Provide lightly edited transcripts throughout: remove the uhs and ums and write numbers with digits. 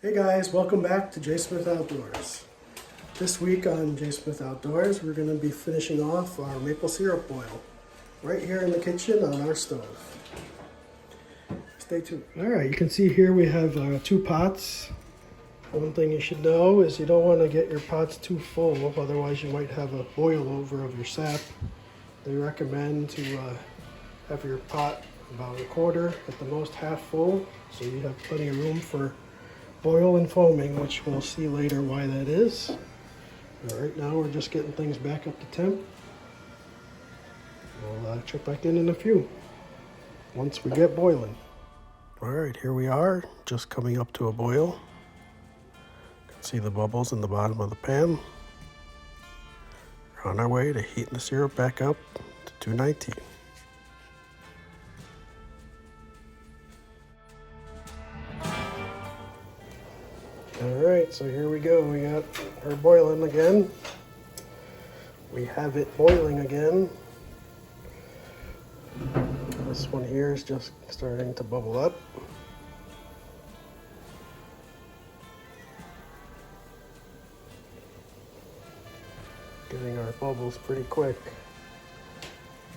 Hey guys, welcome back to J Smith Outdoors. This week on J Smith Outdoors, we're going to be finishing off our maple syrup boil right here in the kitchen on our stove. Stay tuned. Alright, you can see here we have 2 pots. One thing you should know is you don't want to get your pots too full, otherwise you might have a boil over of your sap. They recommend to have your pot about a quarter, at the most half full, so you have plenty of room for boil and foaming, which we'll see later why that is. Right now we're just getting things back up to temp. We'll check back in a few once we get boiling. Alright, here we are, just coming up to a boil. You can see the bubbles in the bottom of the pan. We're on our way to heating the syrup back up to 219. Alright, so here we go. We got her boiling again. We have it boiling again. This one here is just starting to bubble up. Getting our bubbles pretty quick.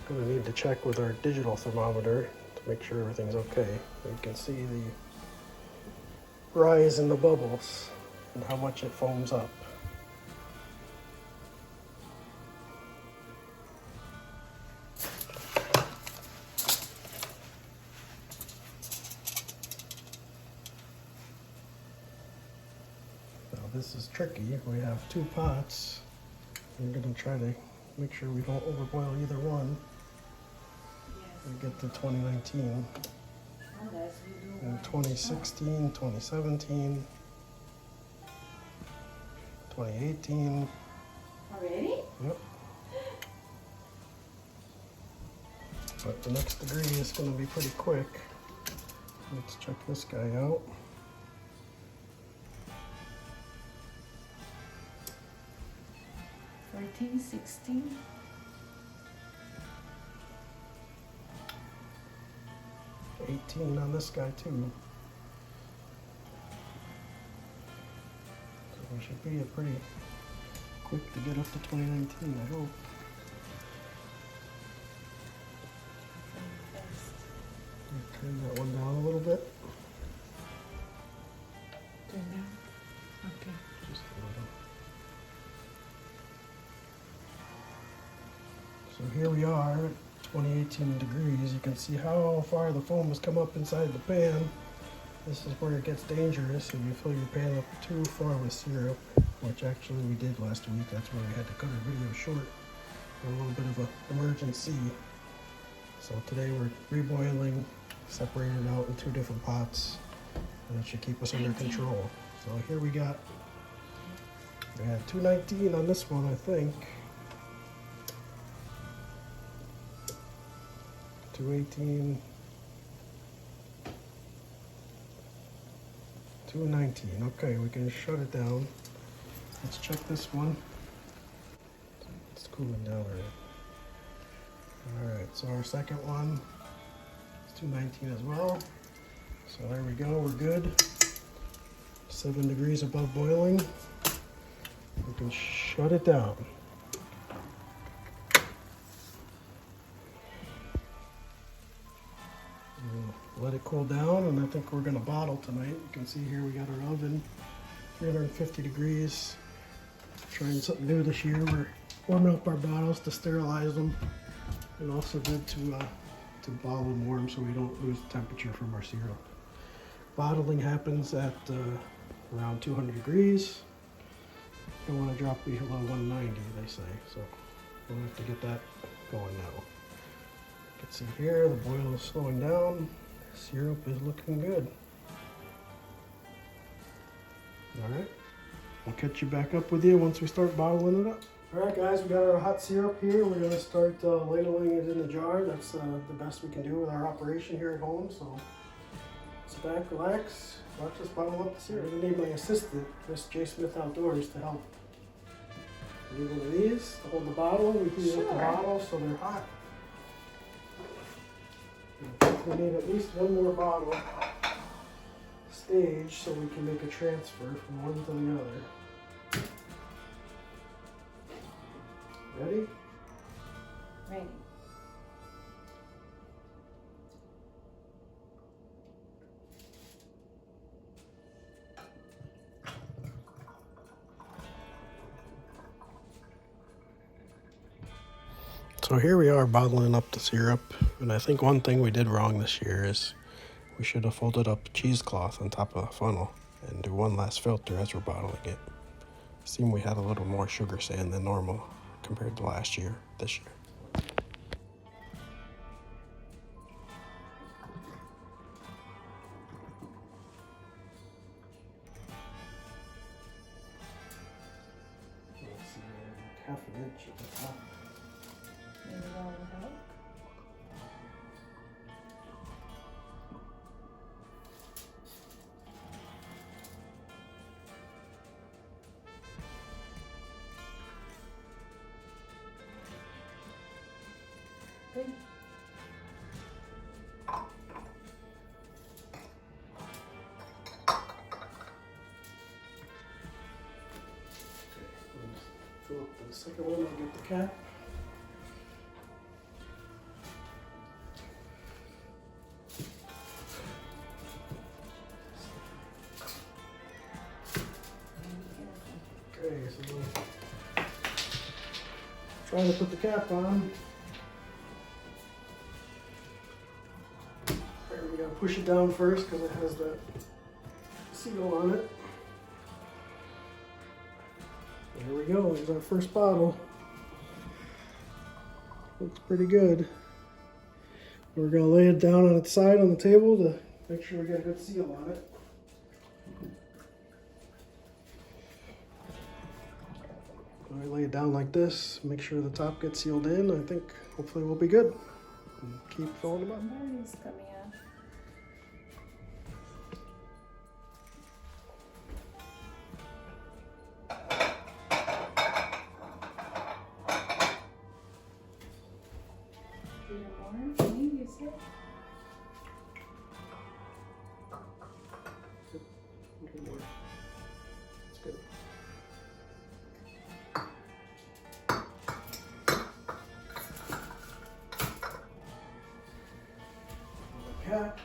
Gonna need to check with our digital thermometer to make sure everything's okay. You can see the rise in the bubbles and how much it foams up. Now this is tricky. We have 2 pots. We're going to try to make sure we don't overboil either one. We get to 2019. And 2016, 2017, 2018. Already? Yep. But the next degree is going to be pretty quick. Let's check this guy out. 14, 16. 18 on this guy too. So we should be pretty quick to get up to 2019, I hope. Turn that one down a little bit. Turn down. Okay. Just a little. So here we are, 2018 degrees. You can see how far the foam has come up inside the pan. This is where it gets dangerous if you fill your pan up too far with syrup, which actually we did last week. That's where we had to cut our video short for a little bit of an emergency. So today we're reboiling, separated out in 2 different pots, and it should keep us under control. So here we had 219 on this one, I think. 218, 219. Okay, we can shut it down. Let's check this one. It's cooling down already. Alright, so our second one is 219 as well. So there we go, we're good. 7 degrees above boiling. We can shut it down. Let it cool down, and I think we're going to bottle tonight. You can see here we got our oven, 350 degrees. Trying something new this year. We're warming up our bottles to sterilize them, and also good to bottle them warm so we don't lose temperature from our syrup. Bottling happens at around 200 degrees. Don't want to drop below 190, they say, so we'll have to get that going now. You can see here the boil is slowing down. Syrup is looking good. Alright, I'll catch you back up with you once we start bottling it up. Alright guys, we got our hot syrup here. We're going to start ladling it in the jar. That's the best we can do with our operation here at home. So sit back, relax, watch us bottle up the syrup. I'm going to need my assistant, Miss J Smith Outdoors, to help. I need one of these to hold the bottle. We heat up the bottle so they're hot. We need at least one more bottle. stage so we can make a transfer from one to the other. Ready? Ready. So here we are bottling up the syrup, and I think one thing we did wrong this year is we should have folded up cheesecloth on top of the funnel and do one last filter as we're bottling it. Seemed we had a little more sugar sand than normal compared to last year, this year. Let's see, like half an inch at the top. Maybe that will help. Good. Fill up the second one and get the cap. Okay, so we'll try to put the cap on. There, we gotta push it down first because it has that seal on it. There we go, here's our first bottle. Looks pretty good. We're gonna lay it down on its side on the table to make sure we get a good seal on it. I lay it down like this, make sure the top gets sealed in. I think hopefully we'll be good. And keep filling them up. Somebody is coming out. Do you want more? Me, you said? Okay, more. That's good. Cap.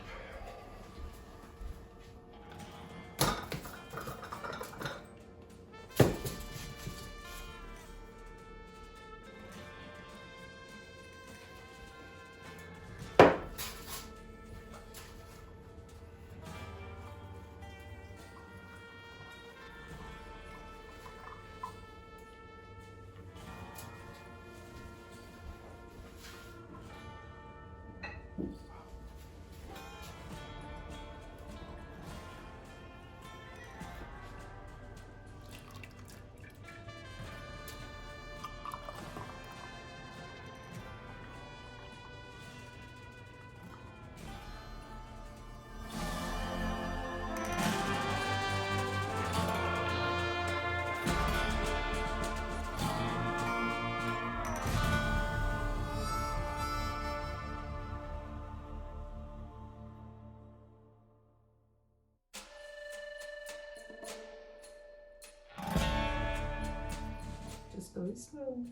Just go slow.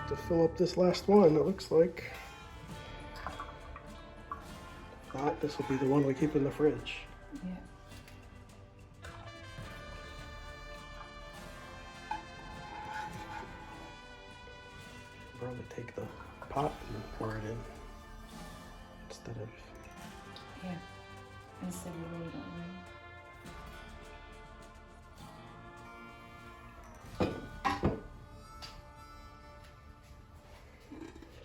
To fill up this last one, it looks like. not, this will be the one we keep in the fridge. Yeah. Probably take the pot and pour it in instead of. Yeah. Instead of waiting, right?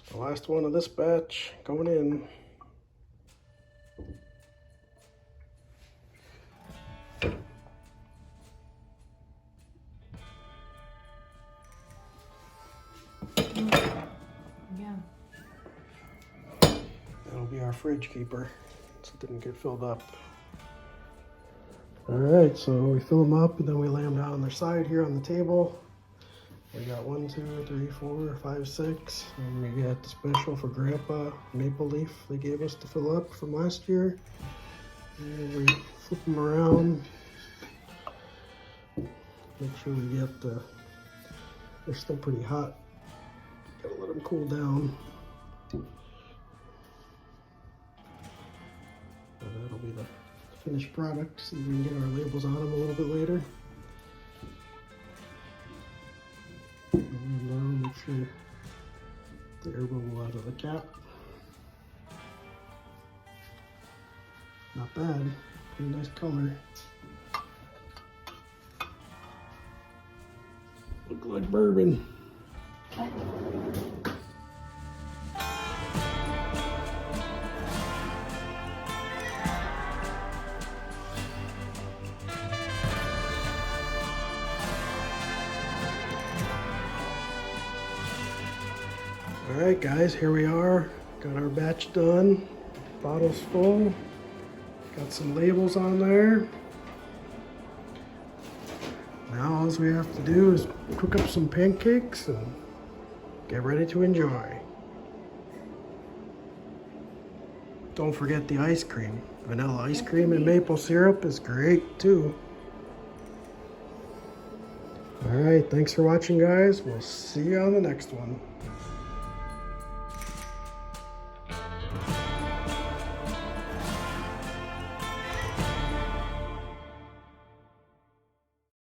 The last one of this batch going in. Yeah. That'll be our fridge keeper, so it didn't get filled up. All right, so we fill them up and then we lay them down on their side here on the table. We got 1, 2, 3, 4, 5, 6, and we got the special for Grandpa maple leaf they gave us to fill up from last year. And we flip them around. Make sure we get the. They're still pretty hot. Gotta let them cool down. That'll be the finished product, so we can get our labels on them a little bit later. And down, make sure the air bubble out of the cap. Not bad, pretty nice color. Look like bourbon. Alright guys, here we are. Got our batch done. Bottle's full. Got some labels on there. Now all we have to do is cook up some pancakes and get ready to enjoy. Don't forget the ice cream. Vanilla ice cream and maple syrup is great too. Alright, thanks for watching guys. We'll see you on the next one.